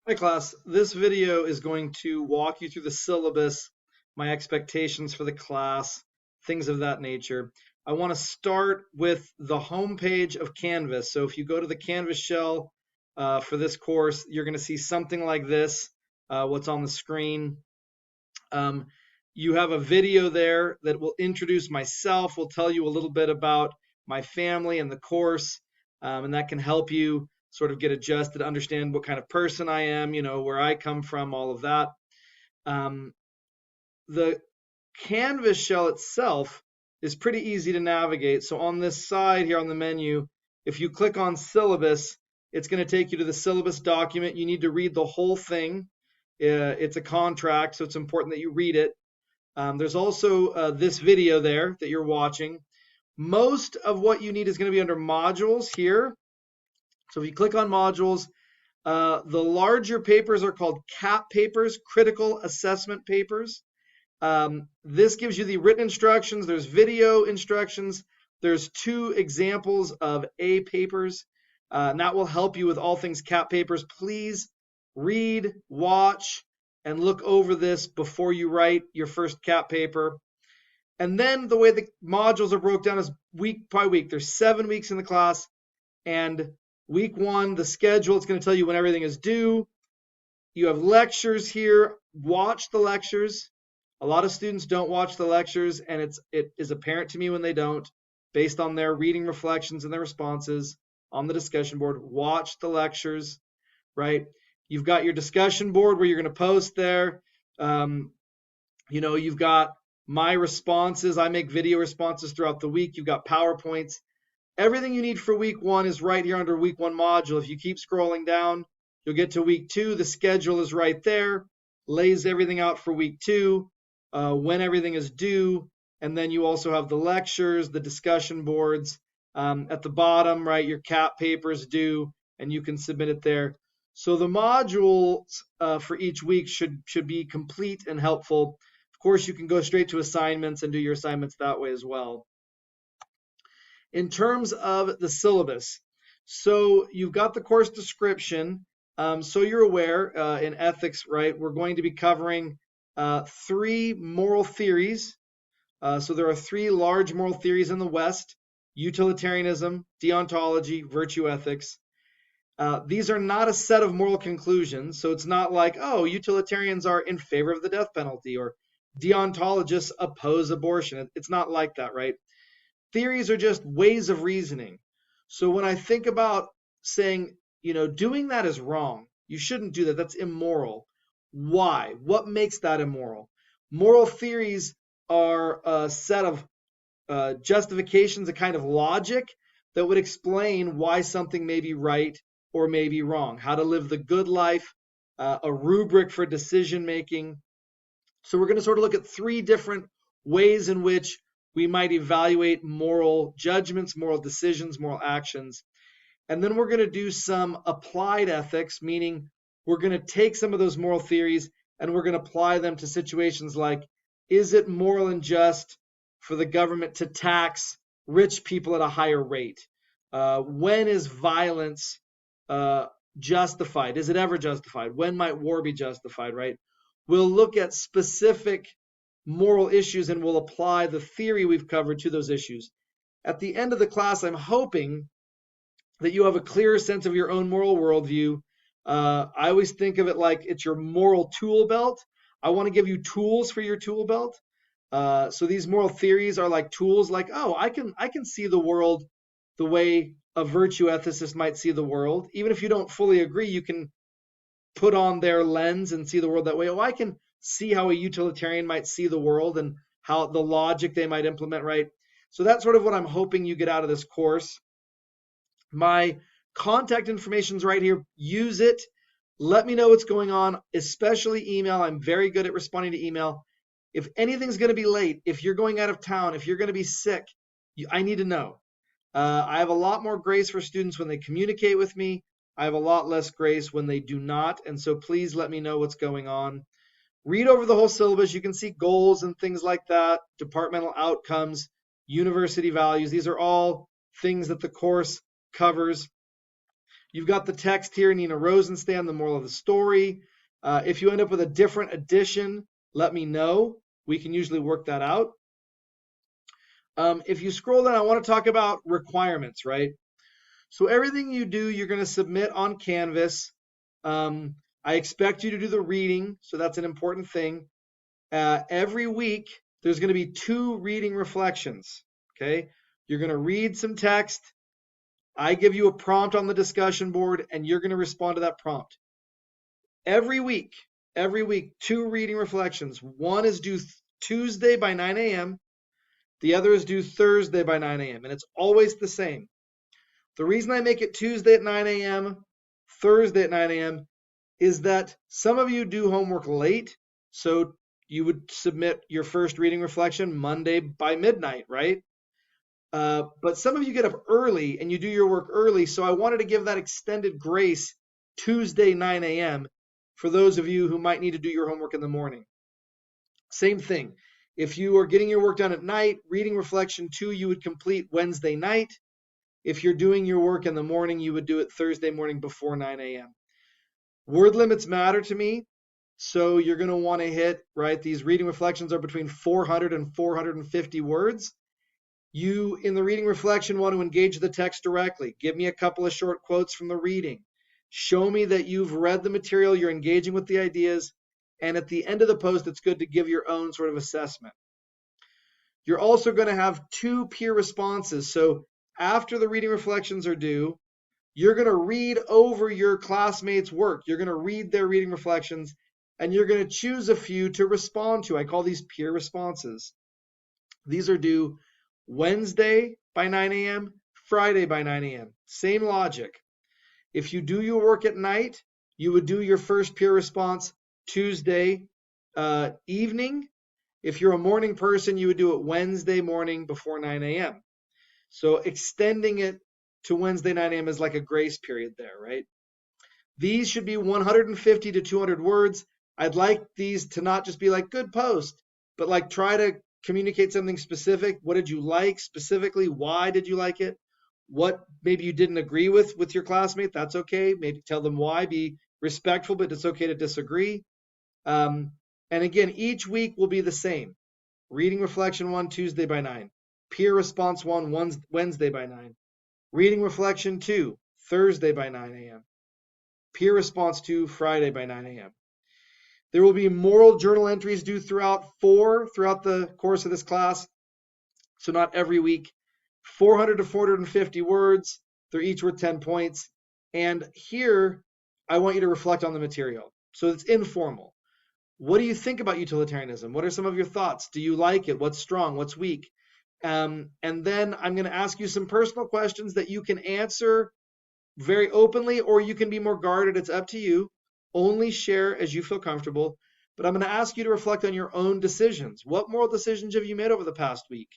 Hi class, this video is going to walk you through the syllabus, my expectations for the class, things of that nature. I want to start with the home page of Canvas. So if you go to the Canvas shell for this course, you're going to see something like this, what's on the screen. Um, you have a video there that will introduce myself, will tell you a little bit about my family and the course, and that can help you sort of get adjusted, understand what kind of person I am, where I come from, all of that. The Canvas shell itself is pretty easy to navigate. So on this side here on the menu, if you click on syllabus, it's going to take you to the syllabus document. You need to read the whole thing. It's a contract, so it's important that you read it. There's also this video there that you're watching. Most of what you need is going to be under modules here. So if you click on modules, the larger papers are called CAP papers, critical assessment papers. This gives you the written instructions. There's video instructions. There's 2 examples of A papers. And that will help you with all things CAP papers. Please read, watch, and look over this before you write your first CAP paper. And then the way the modules are broke down is week by week. There's 7 weeks in the class, and week 1, the schedule, it's going to tell you when everything is due. You have lectures here. Watch the lectures. A lot of students don't watch the lectures, and it is apparent to me when they don't, based on their reading reflections and their responses on the discussion board. Watch the lectures, right? You've got your discussion board where you're going to post there. You've got my responses. I make video responses throughout the week. You've got PowerPoints. Everything you need for week 1 is right here under week 1 module. If you keep scrolling down, you'll get to week 2. The schedule is right there, lays everything out for week 2, when everything is due. And then you also have the lectures, the discussion boards. At the bottom, right, your CAP papers due, and you can submit it there. So the modules for each week should be complete and helpful. Of course, you can go straight to assignments and do your assignments that way as well. In terms of the syllabus, so you've got the course description. So you're aware in ethics, right, we're going to be covering 3 moral theories. So there are 3 large moral theories in the West: utilitarianism, deontology, virtue ethics. These are not a set of moral conclusions. So it's not like, oh, utilitarians are in favor of the death penalty or deontologists oppose abortion. It's not like that, right? Theories are just ways of reasoning. So when I think about saying, doing that is wrong, you shouldn't do that, that's immoral. Why? What makes that immoral? Moral theories are a set of justifications, a kind of logic that would explain why something may be right or may be wrong, how to live the good life, a rubric for decision making. So we're going to sort of look at 3 different ways in which we might evaluate moral judgments, moral decisions, moral actions. And then we're going to do some applied ethics, meaning we're going to take some of those moral theories and we're going to apply them to situations like, is it moral and just for the government to tax rich people at a higher rate? When is violence justified? Is it ever justified? When might war be justified, right? We'll look at specific moral issues and we'll apply the theory we've covered to those issues. At the end of the class, I'm hoping that you have a clearer sense of your own moral worldview. I always think of it like it's your moral tool belt. I want to give you tools for your tool belt. So these moral theories are like tools, like, oh, I can see the world the way a virtue ethicist might see the world. Even if you don't fully agree, you can put on their lens and see the world that way. Oh, I can see how a utilitarian might see the world and how the logic they might implement, right? So that's sort of what I'm hoping you get out of this course. My contact information is right here. Use it. Let me know what's going on, especially email. I'm very good at responding to email. If anything's going to be late, if you're going out of town, if you're going to be sick, I need to know. I have a lot more grace for students when they communicate with me. I have a lot less grace when they do not. And so please let me know what's going on. Read over the whole syllabus. You can see goals and things like that, departmental outcomes, university values. These are all things that the course covers. You've got the text here, Nina Rosenstand, the moral of the story. If you end up with a different edition, let me know. We can usually work that out. If you scroll down, I want to talk about requirements, right? So everything you do, you're going to submit on Canvas. I expect you to do the reading, so that's an important thing. Every week, there's going to be 2 reading reflections, okay? You're going to read some text. I give you a prompt on the discussion board, and you're going to respond to that prompt. Every week, 2 reading reflections. One is due Tuesday by 9 a.m. The other is due Thursday by 9 a.m. And it's always the same. The reason I make it Tuesday at 9 a.m., Thursday at 9 a.m. is that some of you do homework late. So you would submit your first reading reflection Monday by midnight, right? But some of you get up early and you do your work early. So I wanted to give that extended grace Tuesday 9 a.m. for those of you who might need to do your homework in the morning. Same thing. If you are getting your work done at night, reading reflection 2, you would complete Wednesday night. If you're doing your work in the morning, you would do it Thursday morning before 9 a.m. Word limits matter to me. So you're going to want to hit, right? These reading reflections are between 400 and 450 words. You, in the reading reflection, want to engage the text directly. Give me a couple of short quotes from the reading. Show me that you've read the material, you're engaging with the ideas, and at the end of the post, it's good to give your own sort of assessment. You're also going to have 2 peer responses. So after the reading reflections are due, you're going to read over your classmates' work. You're going to read their reading reflections, and you're going to choose a few to respond to. I call these peer responses. These are due Wednesday by 9 a.m., Friday by 9 a.m. Same logic. If you do your work at night, you would do your first peer response Tuesday evening. If you're a morning person, you would do it Wednesday morning before 9 a.m. So extending it to Wednesday 9 a.m. is like a grace period there, right? These should be 150 to 200 words. I'd like these to not just be like good post, but like try to communicate something specific. What did you like specifically? Why did you like it? What maybe you didn't agree with your classmate? That's okay. Maybe tell them why. Be respectful, but it's okay to disagree. And again, each week will be the same. Reading reflection 1, Tuesday by 9. Peer response 1, Wednesday by 9. Reading reflection 2, Thursday by 9 a.m. Peer response 2, Friday by 9 a.m. There will be moral journal entries due throughout the course of this class. So not every week. 400 to 450 words. They're each worth 10 points. And here, I want you to reflect on the material. So it's informal. What do you think about utilitarianism? What are some of your thoughts? Do you like it? What's strong? What's weak? And then I'm going to ask you some personal questions that you can answer very openly, or you can be more guarded. It's up to you. Only share as you feel comfortable. But I'm going to ask you to reflect on your own decisions. What moral decisions have you made over the past week?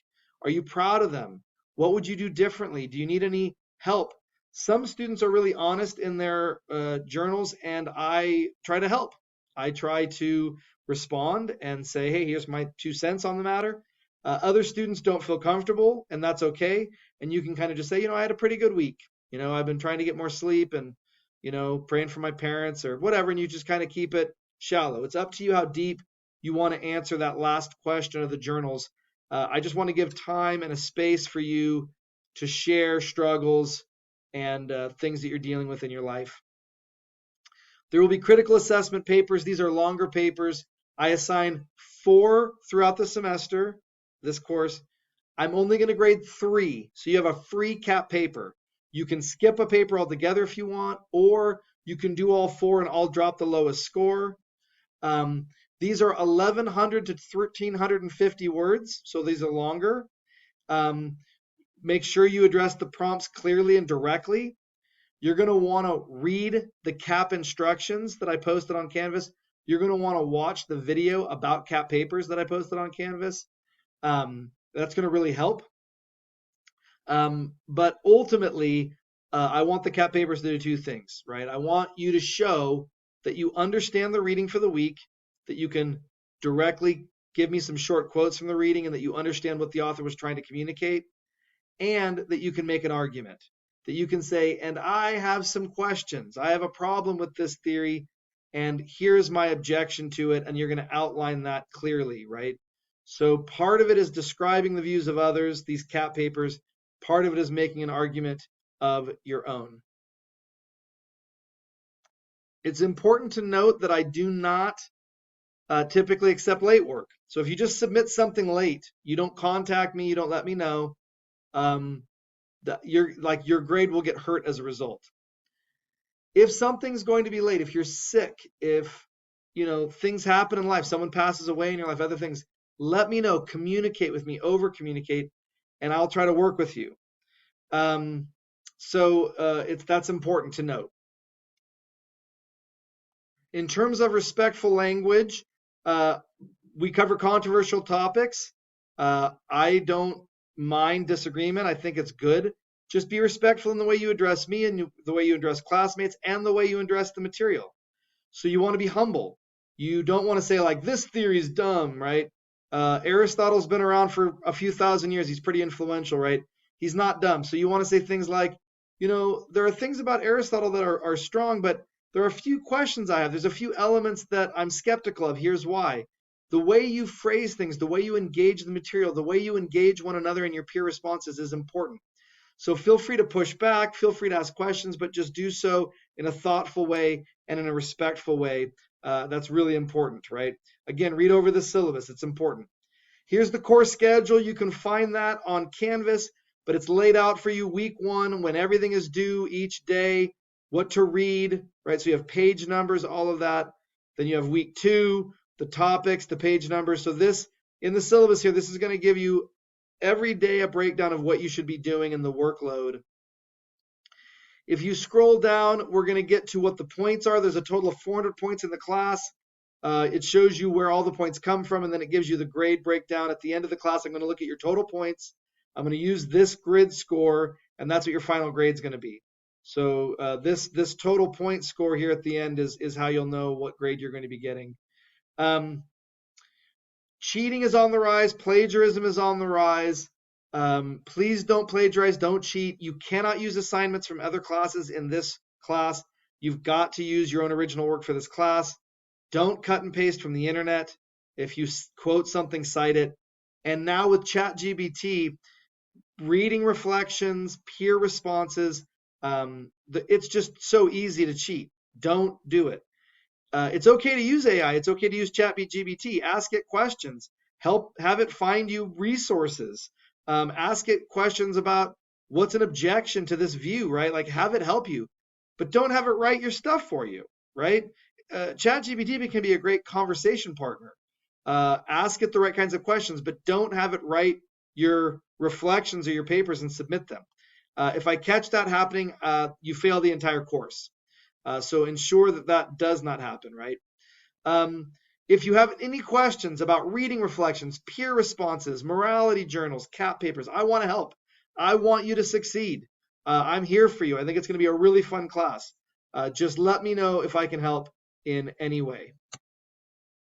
Are you proud of them? What would you do differently? Do you need any help? Some students are really honest in their journals, and I try to help. I try to respond and say, hey, here's my 2 cents on the matter. Other students don't feel comfortable, and that's okay. And you can kind of just say, I had a pretty good week. I've been trying to get more sleep and, praying for my parents or whatever. And you just kind of keep it shallow. It's up to you how deep you want to answer that last question of the journals. I just want to give time and a space for you to share struggles and things that you're dealing with in your life. There will be critical assessment papers. These are longer papers. I assign 4 throughout the semester, this course. I'm only going to grade 3, so you have a free cap paper. You can skip a paper altogether if you want, or you can do all 4 and I'll drop the lowest score. These are 1,100 to 1,350 words, so these are longer. Make sure you address the prompts clearly and directly. You're going to want to read the CAP instructions that I posted on Canvas. You're going to want to watch the video about CAP papers that I posted on Canvas. That's going to really help. But ultimately, I want the CAP papers to do 2 things, right? I want you to show that you understand the reading for the week, that you can directly give me some short quotes from the reading, and that you understand what the author was trying to communicate, and that you can make an argument. that you can say, and I have some questions. I have a problem with this theory, and here's my objection to it, and you're going to outline that clearly, right? So part of it is describing the views of others, these cap papers. Part of it is making an argument of your own. It's important to note that I do not typically accept late work. So if you just submit something late, you don't contact me, you don't let me know, your grade will get hurt as a result. If something's going to be late, if you're sick, if things happen in life, someone passes away in your life, other things, let me know, communicate with me, over communicate, and I'll try to work with you. That's important to note. In terms of respectful language, we cover controversial topics. I don't mind disagreement. I think it's good. Just be respectful in the way you address me and the way you address classmates and the way you address the material. So you want to be humble. You don't want to say like, this theory is dumb, right? Aristotle's been around for a few thousand years. He's pretty influential, right? He's not dumb. So you want to say things like, there are things about Aristotle that are strong, but there are a few questions I have. There's a few elements that I'm skeptical of. Here's why. The way you phrase things, the way you engage the material, the way you engage one another in your peer responses is important. So feel free to push back, feel free to ask questions, but just do so in a thoughtful way and in a respectful way. That's really important, right? Again, read over the syllabus. It's important. Here's the course schedule. You can find that on Canvas, but it's laid out for you week 1, when everything is due each day, what to read, right? So you have page numbers, all of that. Then you have week 2, the topics, the page numbers. So this, in the syllabus here, this is going to give you every day a breakdown of what you should be doing in the workload. If you scroll down, we're going to get to what the points are. There's a total of 400 points in the class. It shows you where all the points come from, and then it gives you the grade breakdown. At the end of the class, I'm going to look at your total points. I'm going to use this grid score, and that's what your final grade is going to be. So this total point score here at the end is how you'll know what grade you're going to be getting. Cheating is on the rise. Plagiarism is on the rise. Please don't plagiarize. Don't cheat. You cannot use assignments from other classes in this class. You've got to use your own original work for this class. Don't cut and paste from the internet. If you quote something, cite it. And now with ChatGPT, reading reflections, peer responses, it's just so easy to cheat. Don't do it. It's okay to use AI. It's okay to use ChatGPT. Ask it questions. Have it find you resources. Ask it questions about what's an objection to this view, right? Like, have it help you, but don't have it write your stuff for you, right? ChatGPT can be a great conversation partner. Ask it the right kinds of questions, but don't have it write your reflections or your papers and submit them. If I catch that happening, you fail the entire course. So ensure that does not happen, right? If you have any questions about reading reflections, peer responses, morality journals, cap papers, I want to help. I want you to succeed. I'm here for you. I think it's going to be a really fun class. Just let me know if I can help in any way.